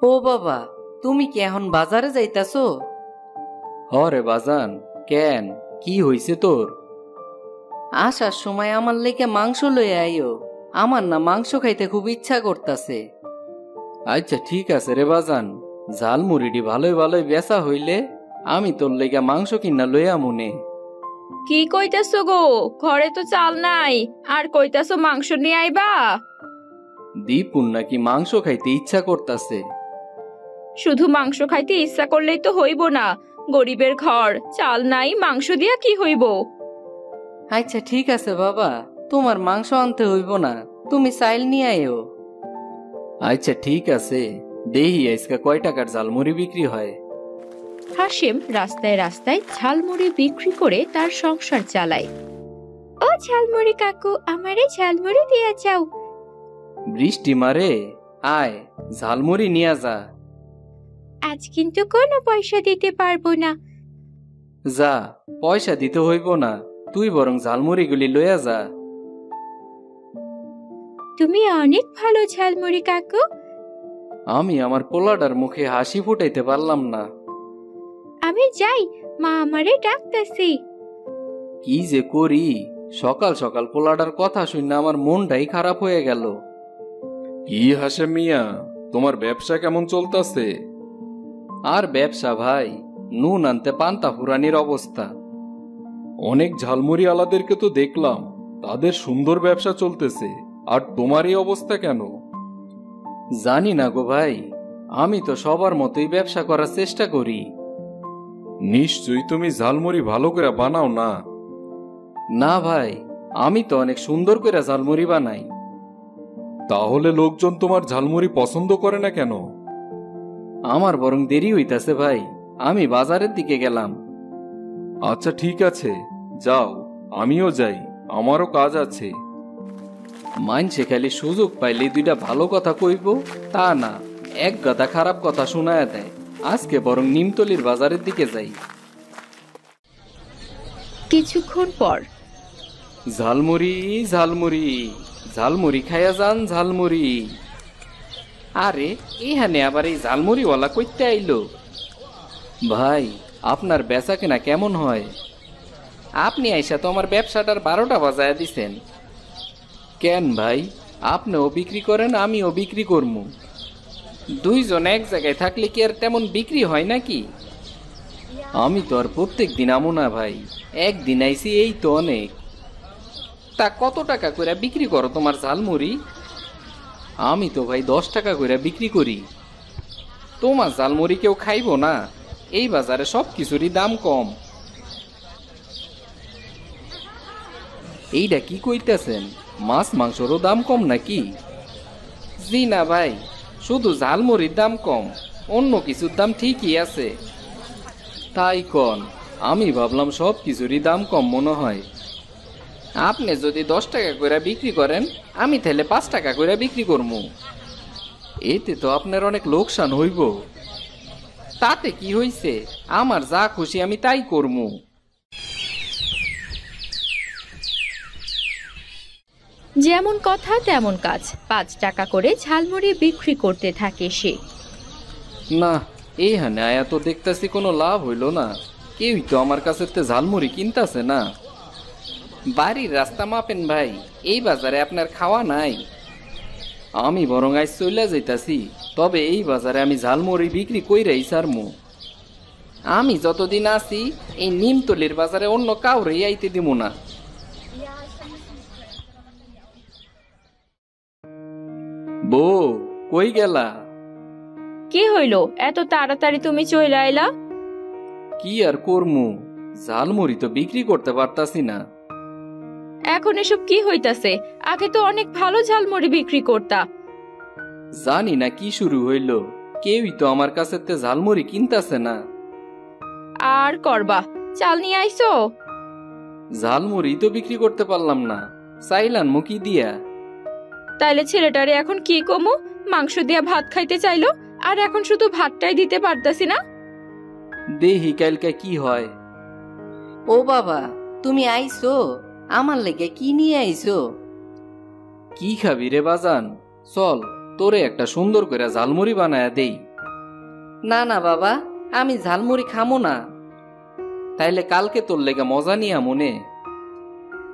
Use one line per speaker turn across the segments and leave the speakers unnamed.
ও বাবা, তুমি কি এখন বাজারে যাইতাছো?
হরে বাজান, কেন, কি হইছে তোর?
আসার সময় আমার লেগে মাংস লয়ে আইও। আমার না মাংস খাইতে খুব ইচ্ছা করতাছে।
আচ্ছা ঠিক আছে রে বাজান, ঝাল মুড়িটি ভালোই ভালোই বেচা হইলে আমি তোর লেগা মাংস কিনা লইয়া মনে।
কি কইতাছো গো? ঘরে তো চাল নাই, আর কইতাছো মাংস নিয়ে আইবা?
দীপুন নাকি মাংস খাইতে ইচ্ছা করতাছে।
শুধু মাংস খাইতে ইচ্ছা করলেই তো হইব না, গরিবের ঘর, চাল নাই, মাংস দিয়া কি হইব?
আচ্ছা ঠিক আছে বাবা, তোমার মাংস আনতে হইব না, তুমি চাইল নিয়ে আইও।
আচ্ছা ঠিক আছে, দেহি আজকে কয় টাকার ঝালমুড়ি বিক্রি হয়।
হাসিম রাস্তায় রাস্তায় ঝালমুড়ি বিক্রি করে তার সংসার চালায়। ও ঝালমুড়ি কাকু, আমারে ঝালমুড়ি দিয়া যাও।
বৃষ্টি মারে, আয় ঝালমুড়ি নিয়ে যা।
আজ কিন্তু কোনো পয়সা দিতে পারবো না।
যা, পয়সা দিতে হইব না, তুই বরং ঝালমুড়িগুলি লইয়া যা।
তুমি অনেক ভালো ঝালমুড়ি কাকু।
আমি আমার পোলাটার মুখে হাসি ফুটাইতে পারলাম না।
আমি যাই, মা আমারে ডাকতেছি।
কি যে করি, সকাল সকাল পোলাটার কথা শুনে আমার মনটাই খারাপ হয়ে গেল।
কি হাসেম মিয়া, তোমার ব্যবসা কেমন চলতেছে?
আর ব্যবসা ভাই, নুন আনতে পান্তা ফুরানির অবস্থা।
অনেক ঝালমুড়ি আলাদেরকে তো দেখলাম, তাদের সুন্দর ব্যবসা চলতেছে, আর তোমার এই অবস্থা কেন?
জানি না গো ভাই, আমি তো সবার মতোই ব্যবসা করার চেষ্টা করি।
নিশ্চয়ই তুমি ঝালমুড়ি ভালো করে বানাও না?
না ভাই, আমি তো অনেক সুন্দর করে ঝালমুড়ি বানাই।
তাহলে লোকজন তোমার ঝালমুড়ি পছন্দ করে না কেন?
আমার বরং দেরি হইতাছে ভাই, আমি বাজারের দিকে গেলাম।
আচ্ছা ঠিক আছে, যাও, আমিও যাই, আমারও কাজ আছে।
মানছে খালি সুযোগ পাইলে দুইটা ভালো কথা কইব, তা না, এক গাদা খারাপ কথা শোনায়া দেয়। আজকে বরং নিমতলির বাজারের দিকে যাই।
কিছুক্ষণ পর
ঝালমুড়ি ঝালমুড়ি, ঝালমুড়ি খাইয়া যান ঝালমুড়ি। আরে এখানে আবার এই ঝালমুড়িওয়ালা কইতে আইলো। ভাই, আপনার বেচা কেনা কেমন হয়? আপনি আইসা তো আমার ব্যবসাটার 12টা বাজায়া দিছেন। কেন ভাই, আপনিও বিক্রি করেন, আমিও বিক্রি করমু। দুইজন এক জায়গায় থাকলে কি আর তেমন বিক্রি হয় নাকি? আমি তো আর প্রত্যেক দিন আমু না ভাই, একদিন আইসি, এই তো অনেক। তা কত টাকা করে বিক্রি করো তোমার ঝালমুড়ি? আমি তো ভাই 10 টাকা করে বিক্রি করি। তোমার ঝালমুড়ি কেউ খাইব না? এই বাজারে সব কিছুরই দাম কম। এইটা কি কইতেছেন, মাছ মাংসরও দাম কম নাকি? জি না ভাই, শুধু ঝালমুড়ির দাম কম, অন্য কিছুর দাম ঠিকই আছে। তাই কন, আমি ভাবলাম সব কিছুরই দাম কম মনে হয়। আপনি যদি 10 টাকা করে বিক্রি করেন, আমি তাহলে 5 টাকা করে বিক্রি করবো। এতে তো আপনার অনেক লোকসান হইব। তাতে কি হইছে, আমার যা খুশি আমি তাই করবো।
যেমন কথা তেমন কাজ, 5 টাকা করে ঝালমুড়ি বিক্রি করতে থাকে সে।
না, এইখানে আয়া তো দেখতেছি কোনো লাভ হইল না, কেউই তো আমার কাছে ঝালমুড়ি কিনতেছে না। বাড়ির রাস্তা মাপেন ভাই, এই বাজারে আপনার খাওয়া নাই। আমি বরং আজ চলে যাইতাছি, তবে এই বাজারে আমি ঝালমুড়ি বিক্রি কইরাই ছাড়মু। আমি যতদিন আছি এই নিমতলির বাজারে অন্য কাউরেই আইতে দিব না। বউ, কই গেলা?
কি হইল, এত তাড়াতাড়ি তুমি চলে আইলা?
কি আর করমু, ঝালমুড়ি তো বিক্রি করতে পারতাছি না।
এখন এসব কি হইতাছে? আগে তো অনেক ভালো ঝালমুড়ি বিক্রি করতা।
জানি না কি শুরু হইল, কেউই তো আমার কাছে ঝালমুড়ি কিনতাছে না।
আর করবা, চাল নিয়ে আইসো?
ঝালমুড়ি তো বিক্রি করতে পারলাম না, চাইলান মুখি দিয়া।
তাইলে ছেলেটারে এখন কি কমু? মাংস দিয়া ভাত খাইতে চাইলো, আর এখন শুধু ভাতটাই দিতে পারতাছি না।
দেহি কালকে কি হয়।
ও বাবা, তুমি আইছো? আমার লেগে কি নিয়ে আইছো?
কি খাবি রে বাজান? চল, তোরে একটা সুন্দর করে ঝালমুড়ি বানায়া দেই।
না না বাবা, আমি ঝালমুড়ি খামো না।
তাইলে কালকে তোর লেগে মজা নিয়া মনে।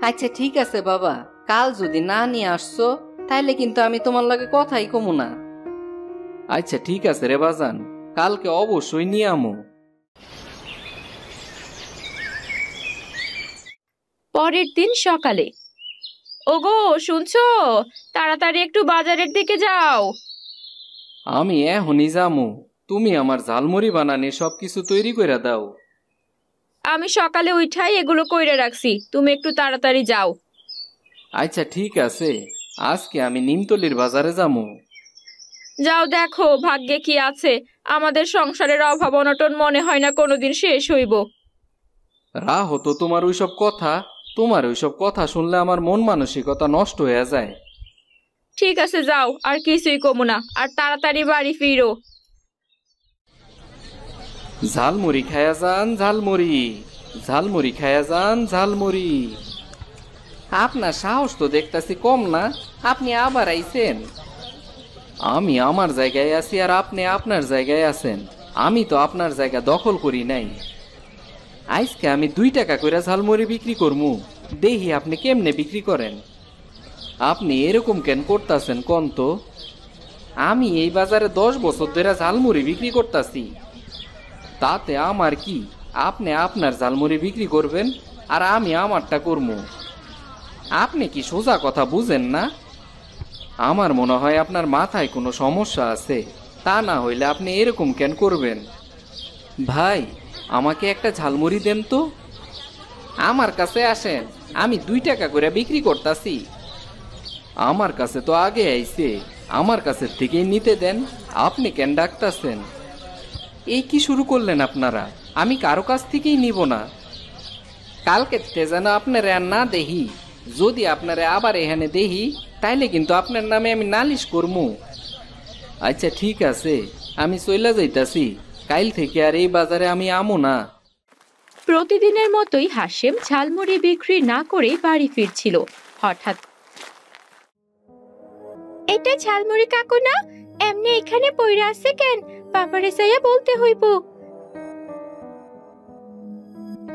আচ্ছা ঠিক আছে বাবা, কাল যদি না নিয়ে আসছো তাইলে কিন্তু আমি তোমার লগে কথাই কমু না।
আচ্ছা ঠিক আছে রে বাজান, কালকে অবশ্যই নিয়ে আমু।
পরের দিন সকালে। ওগো শুনছো, তাড়াতাড়ি একটু বাজারের দিকে যাও।
আমি এখনই যামু, তুমি আমার ঝালমুড়ি বানানি সবকিছু তৈরি করে দাও।
আমি সকালে উঠাই এগুলো কইরে রাখছি, তুমি একটু তাড়াতাড়ি যাও।
আচ্ছা ঠিক আছে, আজকে আমি নিমতলির বাজারে যামু।
যাও, দেখো ভাগ্যে কি আছে। আমাদের সংসারের অভাব অনটন মনে হয় না কোনোদিন শেষ হইব।
হতো তোমার ওইসব কথা, তোমার ওইসব কথা শুনলে আমার মন মানসিকতা নষ্ট হয়ে যায়।
ঠিক আছে যাও, আর কিছুই কমু না, আর তাড়াতাড়ি বাড়ি ফিরো।
ঝালমুড়ি খায়া যান ঝালমুড়ি, ঝালমুড়ি খায়া যান ঝালমুড়ি।
আপনার সাহস তো দেখতাছি কম না, আপনি আবার আইছেন।
আমি আমার জায়গায় আছি আর আপনি আপনার জায়গায় আছেন, আমি তো আপনার জায়গা দখল করি নাই। আজকে আমি 2 টাকা করে ঝালমুড়ি বিক্রি করমু, দেখি আপনি কেমনে বিক্রি করেন। আপনি এরকম কেন করতেছেন কোন তো? আমি এই বাজারে 10 বছর ধরে ঝালমুড়ি বিক্রি করতেছি, তাতে আমার কি? আপনি আপনার ঝালমুড়ি বিক্রি করবেন আর আমি আমারটা করবো। আপনি কি সোজা কথা বুঝেন না? আমার মনে হয় আপনার মাথায় কোনো সমস্যা আছে, তা না হইলে আপনি এরকম কেন করবেন? ভাই, আমাকে একটা ঝালমুড়ি দেন তো।
আমার কাছে আসেন, আমি 2 টাকা করে বিক্রি করতাছি।
আমার কাছে তো আগে আইছে, আমার কাছে থেকেই নিতে দেন, আপনি কেন ডাকতাছেন? এই কি শুরু করলেন আপনারা? আমি কারো কাছ থেকেই নিব না।
কালকে যেন আপনারে আর না দেহি, যদি আপনারে আবার এখানে দেহি তাইলে কিন্তু আপনার নামে আমি নালিশ করমু।
আচ্ছা ঠিক আছে, আমি চইলা যাইতাছি, কাল থেকে আর এই বাজারে আমি আমু না।
প্রতিদিনের মতোই হাশেম ঝালমুড়ি বিক্রি না করে বাড়ি ফিরছিল। হঠাৎ, এটা ঝালমুড়ি কাকু না? এমনি এখানে পইরা আছে কেন? বাবারে যাইয়া বলতে হইব।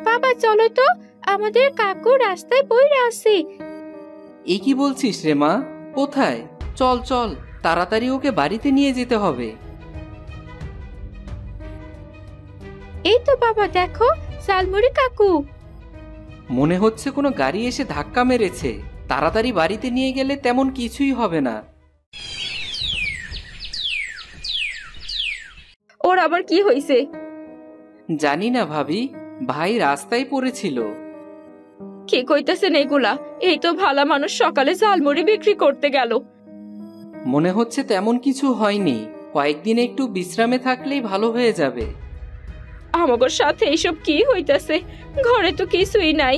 বাবা চলো তো, আমাদের কাকু রাস্তায় পইরা আছে।
এ কি বলছিস রে মা? কোথায়? চল চল, তাড়াতাড়ি ওকে বাড়িতে নিয়ে যেতে হবে।
এই তো বাবা, দেখো ঝালমুড়ি কাকু।
মনে হচ্ছে কোনো গাড়ি এসে ধাক্কা মেরেছে, তাড়াতাড়ি বাড়িতে নিয়ে গেলে তেমন কিছুই হবে না।
ওর আবার কি হইছে?
জানি না ভাবি, ভাই রাস্তায় পড়েছিল।
কি কইতেছেন এগুলা? এই তো ভালা মানুষ সকালে ঝালমুড়ি বিক্রি করতে গেল।
মনে হচ্ছে তেমন কিছু হয়নি, কয়েকদিন একটু বিশ্রামে থাকলেই ভালো হয়ে যাবে।
আমাগোর সাথে এইসব কি হইতাছে? ঘরে তো কিছুই নাই।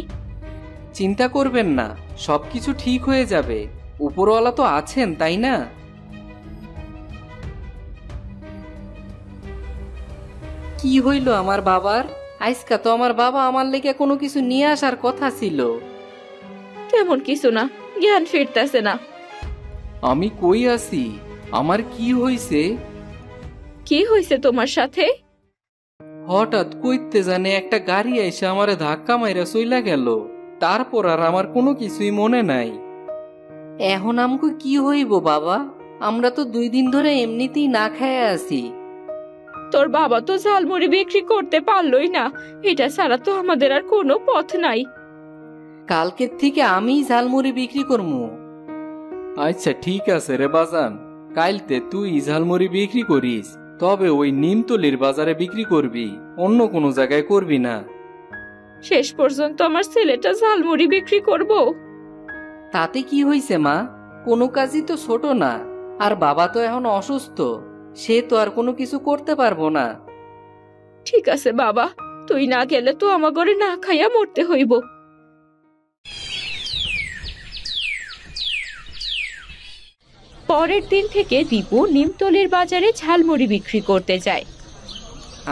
চিন্তা করবেন না, সবকিছু ঠিক হয়ে যাবে, উপরওয়ালা তো আছেন, তাই না? কি হইল আমার বাবার? আজকা তো আমার বাবা আমার লেগে কোনো কিছু নিয়ে আসার কথা ছিল।
তেমন কিছু না, জ্ঞান ফিরতেছে না।
আমি কই আছি? আমার কি হইছে?
কি হইছে তোমার সাথে?
হঠাৎ কইতে জানে একটা গাড়ি এসে আমারে ধাক্কা মাইরা চইলা গেল, তারপর আর আমার কোনো কিছুই মনে নাই। এখন আমকো কি হইব বাবা? আমরা তো 2 দিন ধরে এমনিতেই না খেয়ে আছি।
তোর বাবা তো ঝালমুড়ি বিক্রি করতে পারলই না, এটা ছাড়া তো আমাদের আর কোনো পথ নাই।
কালকের থেকে আমিই ঝালমুড়ি বিক্রি করবো।
আচ্ছা ঠিক আছে রে বাজান, কাইলতে তুই ঝালমুড়ি বিক্রি করিস, তবে ওই নিমতলির বাজারে বিক্রি করবি, অন্য কোনো জায়গায় করবি না।
শেষ পর্যন্ত আমার ছেলেটা ঝালমুড়ি বিক্রি করব?
তাতে কি হইছে মা? কোনো কাজই তো ছোট না, আর বাবা তো এখন অসুস্থ, সে তো আর কোনো কিছু করতে পারবো না।
ঠিক আছে বাবা, তুই না গেলে তো আমার ঘরে না খাইয়া মরতে হইব। পরের দিন থেকে দীপু নিমতলির বাজারে ঝালমুড়ি বিক্রি করতে যায়।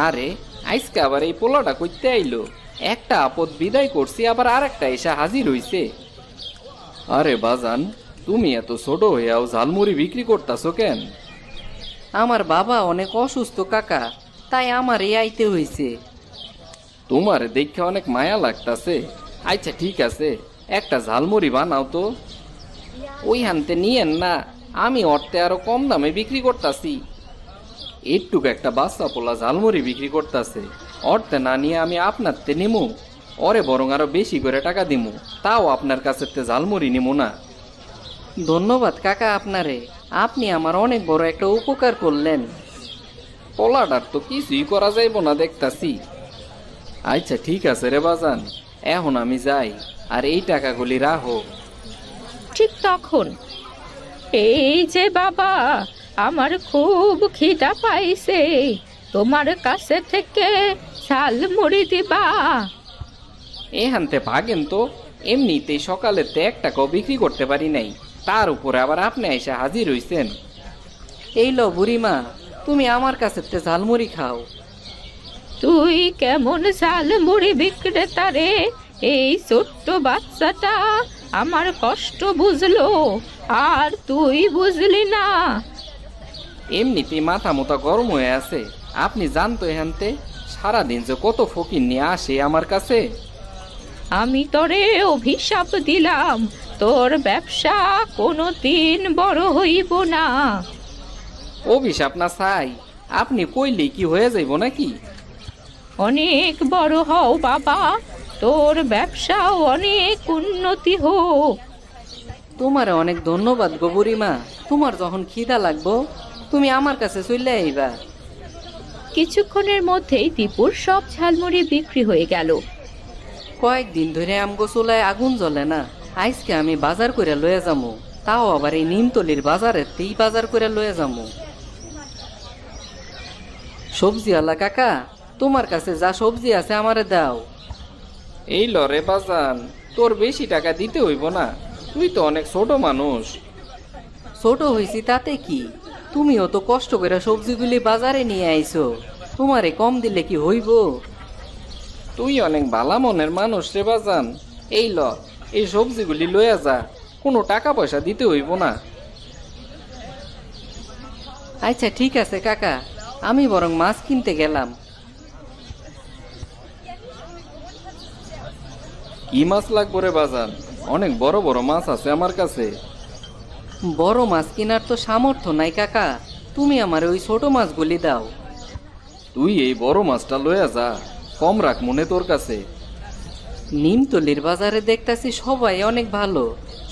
আরে আজকে আবার এই পোলাটা কইতে আইলো, একটা আপদ বিদায় করছি, আবার আর একটা এসে হাজির হইছে। আরে বাজান, তুমি এত ছোট হইয়াও ঝালমুড়ি বিক্রি করতাছো কেন?
আমার বাবা অনেক অসুস্থ কাকা, তাই আমারই আইতে হইছে।
তোমার দেখে অনেক মায়া লাগতাছে। আচ্ছা ঠিক আছে, একটা ঝালমুড়ি বানাও তো।
ওই হানতে নিয়েন না, আমি অর্থে আরো কম দামে বিক্রি করতাছি।
একটুক একটা বাচ্চা পোলা ঝালমুড়ি বিক্রি করতেছে, অর্থে না নিয়ে আমি আপনারতে নিমু? ওরে বরং আরো বেশি করে টাকা দিমু, তাও আপনার কাছে ঝালমুড়ি নিমু না।
ধন্যবাদ কাকা আপনারে, আপনি আমার অনেক বড় একটা উপকার করলেন।
পোলাটার তো কিছুই করা যাইব না দেখতাছি। আচ্ছা ঠিক আছে রে বাজান, এখন আমি যাই, আর এই টাকাগুলি রাখো।
ঠিক তখন, এই যে বাবা, আমার খুব খিদা পাইছে, তোমার কাছে থেকে ঝালমুড়ি দিবা?
এখানতে ভাগেন তো, এমনিতেই সকালেতে 1 টাকাও বিক্রি করতে পারি নাই, তার উপরে আবার আপনি এসে হাজির হইছেন।
এই লো বুড়িমা, তুমি আমার কাছে ঝালমুড়ি খাও।
তুই কেমন ঝালমুড়ি বিক্রেতা রে? এই ছোট্ট বাচ্চাটা আমার কষ্ট বুঝলো, আর তুই বুঝলি না?
এমনিতেই মাথা মোটা গরম হয়ে আছে, আপনি জানতো এখানতে সারাদিন যে কত ফকির নিয়ে আসে আমার কাছে।
আমি তোরে অভিশাপ দিলাম, তোর ব্যবসা কোনো দিন বড় হইব না।
অভিশাপ না চাই, আপনি কইলে কি হয়ে যাইব নাকি?
অনেক বড় হও বাবা, তোর ব্যবসাও অনেক উন্নতি হোক।
তোমার অনেক ধন্যবাদ গো বুড়িমা, তোমার যখন খিদা লাগবো তুমি আমার কাছে চলে আইবা।
কিছুক্ষণের মধ্যেই দীপুর সব ঝালমুড়ি বিক্রি হয়ে গেল।
কয়েকদিন ধরে আমগো চুলায় আগুন জ্বলে না, আজকে আমি বাজার করে লয়ে যাবো, তাও আবার এই নিমতলির বাজারেতেই বাজার করে লয়ে যাবো। সবজিওয়ালা কাকা, তোমার কাছে যা সবজি আছে আমারে দাও।
এই লরে বাজান, তোর বেশি টাকা দিতে হইব না, তুই তো অনেক ছোট মানুষ।
ছোট হইছি তাতে কি, তুমিও তো কষ্ট করে সবজিগুলি বাজারে নিয়ে আইছো, তোমারে কম দিলে কি হইব?
তুই অনেক ভালা মনের মানুষ রে বাজান। এই ল, এই সবজিগুলি লইয়া যা, কোনো টাকা পয়সা দিতে হইব না।
আচ্ছা ঠিক আছে কাকা, আমি বরং মাছ কিনতে গেলাম।
কি মাছ লাগবো রে বাজান? অনেক বড় বড় মাছ আছে আমার কাছে।
বড় মাছ কেনার তো সামর্থ্য নাই কাকা, তুমি আমার ওই ছোট মাছগুলি দাও।
তুই এই বড় মাছটা লইয়া যা, কম রাখ মনে তোর কাছে।
নিমতলির বাজারে দেখতাছি সবাই অনেক ভালো,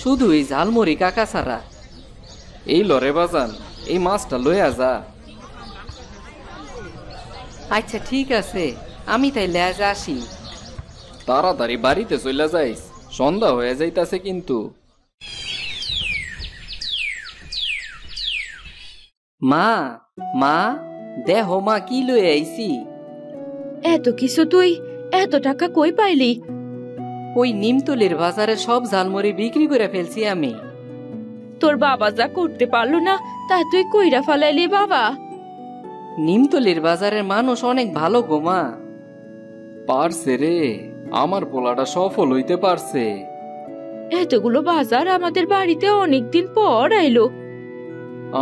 শুধু এই ঝালমুড়ি কাকা ছাড়া।
এই লরে বাজান, এই মাছটা লইয়া যা।
আচ্ছা ঠিক আছে, আমি তাইলে আজ আসি।
তাড়াতাড়ি বাড়িতে চলে যাইস, সন্ধ্যা হয়ে যাইতাছে কিন্তু।
মা, মা দেহ মা কি লয়ে আইছি।
এত কিছু তুই এত টাকা কই পাইলি?
ওই নিমতলির বাজারে সব ঝালমুড়ি বিক্রি করে ফেলছি আমি।
তোর বাবা যা করতে পারলো না তা তুই কইরা ফালাইলি বাবা।
নিমতলির বাজারের মানুষ অনেক ভালো গো মা।
পারছে রে, আমার পোলাটা সফল হইতে পারছে।
এতগুলো বাজার আমাদের বাড়িতে অনেকদিন পর আইলো।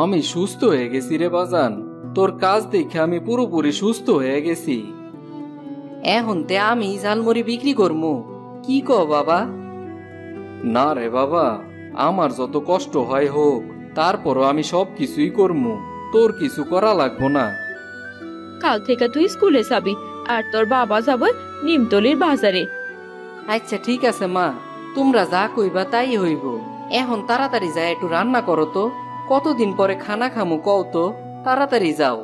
আমি সুস্থ হয়ে গেছি রে বাজান, তোর কাজ দেখে আমি পুরোপুরি সুস্থ হয়ে গেছি।
এখন তে আমি ঝালমুড়ি বিক্রি করবো, কি কও বাবা?
না রে বাবা, আমার যত কষ্ট হয় হোক, তারপরও আমি সব কিছুই করবো, তোর কিছু করা লাগবো না।
কাল থেকে তুই স্কুলে যাবি, আর তোর বাবা যাবে নিমতলির বাজারে।
আচ্ছা ঠিক আছে মা, তোমরা যা কইবা তাই হইব। এখন তাড়াতাড়ি যায় একটু রান্না করো তো, কতদিন পরে খানা খামু কও তো, তাড়াতাড়ি যাও।